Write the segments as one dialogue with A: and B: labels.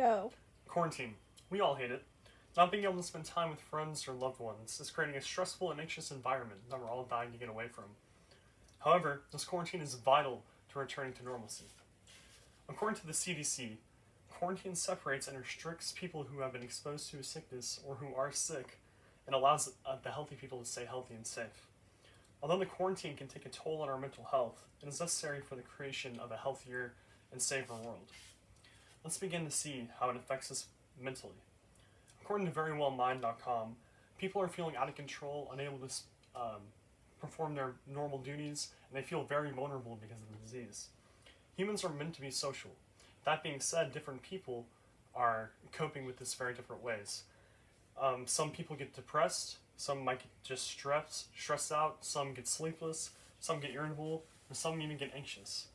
A: Go.
B: Quarantine. We all hate it. Not being able to spend time with friends or loved ones is creating a stressful and anxious environment that we're all dying to get away from. However, this quarantine is vital to returning to normalcy. According to the CDC, quarantine separates and restricts people who have been exposed to a sickness or who are sick and allows the healthy people to stay healthy and safe. Although the quarantine can take a toll on our mental health, it is necessary for the creation of a healthier and safer world. Let's begin to see how it affects us mentally. According to verywellmind.com, people are feeling out of control, unable to perform their normal duties, and they feel very vulnerable because of the disease. Humans are meant to be social. That being said, different people are coping with this very different ways. Some people get depressed, some might get just stressed out, some get sleepless, some get irritable, and some even get anxious.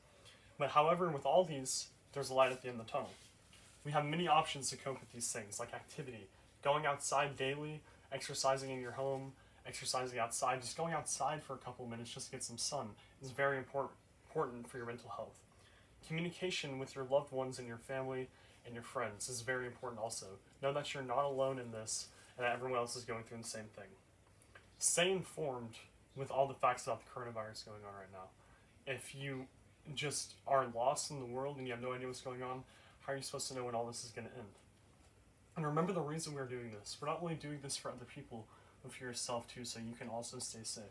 B: But however, with all these, there's a light at the end of the tunnel. We have many options to cope with these things, like activity, going outside daily, exercising in your home, exercising outside, just going outside for a couple of minutes just to get some sun is very important for your mental health. Communication with your loved ones and your family and your friends is very important also. Know that you're not alone in this and that everyone else is going through the same thing. Stay informed with all the facts about the coronavirus going on right now. If you just are lost in the world and you have no idea what's going on, how are you supposed to know when all this is going to end? And remember the reason we're doing this. We're not only doing this for other people, but for yourself too, so you can also stay safe.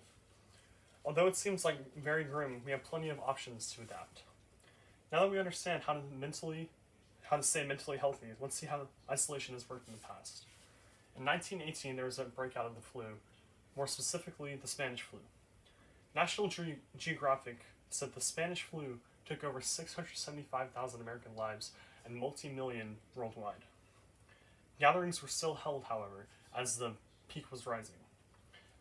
B: Although it seems like very grim, we have plenty of options to adapt. Now that we understand how to stay mentally healthy, let's see how isolation has worked in the past. In 1918, there was a breakout of the flu, more specifically the Spanish flu. National Geographic said the Spanish flu took over 675,000 American lives and multi-million worldwide. Gatherings were still held, however, as the peak was rising.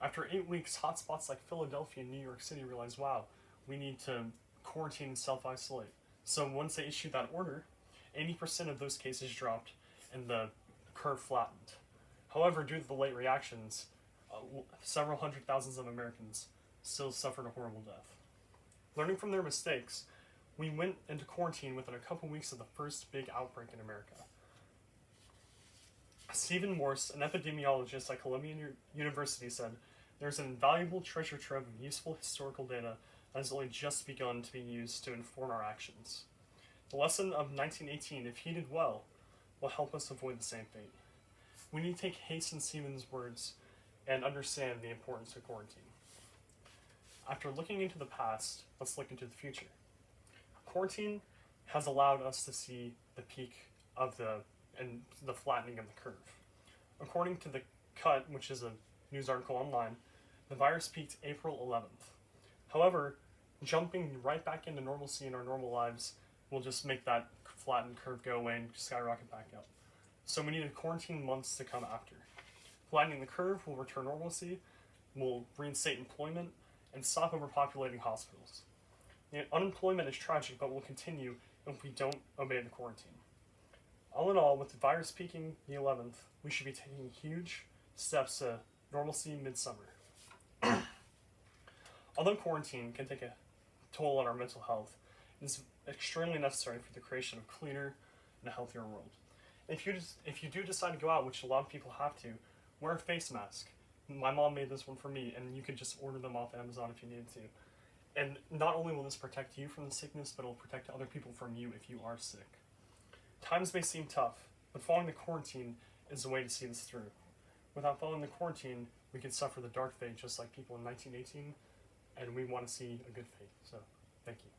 B: After 8 weeks, hotspots like Philadelphia and New York City realized, wow, we need to quarantine and self-isolate. So once they issued that order, 80% of those cases dropped and the curve flattened. However, due to the late reactions, several hundred thousands of Americans still suffered a horrible death. Learning from their mistakes, we went into quarantine within a couple weeks of the first big outbreak in America. Stephen Morse, an epidemiologist at Columbia University, said, "There's an invaluable treasure trove of useful historical data that has only just begun to be used to inform our actions. The lesson of 1918, if heeded well, will help us avoid the same fate." We need to take Hasten Stevens' words and understand the importance of quarantine. After looking into the past, let's look into the future. Quarantine has allowed us to see the peak of the flattening of the curve. According to The Cut, which is a news article online, the virus peaked April 11th. However, jumping right back into normalcy in our normal lives will just make that flattened curve go away and skyrocket back up. So we need a quarantine months to come after. Flattening the curve will return normalcy, will reinstate employment, and stop overpopulating hospitals. Unemployment is tragic, but will continue if we don't obey the quarantine. All in all, with the virus peaking the 11th, we should be taking huge steps to normalcy midsummer. Although quarantine can take a toll on our mental health, it is extremely necessary for the creation of a cleaner and a healthier world. If you do decide to go out, which a lot of people have to, wear a face mask. My mom made this one for me, and you can just order them off Amazon if you need to. And not only will this protect you from the sickness, but it will protect other people from you if you are sick. Times may seem tough, but following the quarantine is the way to see this through. Without following the quarantine, we could suffer the dark fate just like people in 1918, and we want to see a good fate. So, thank you.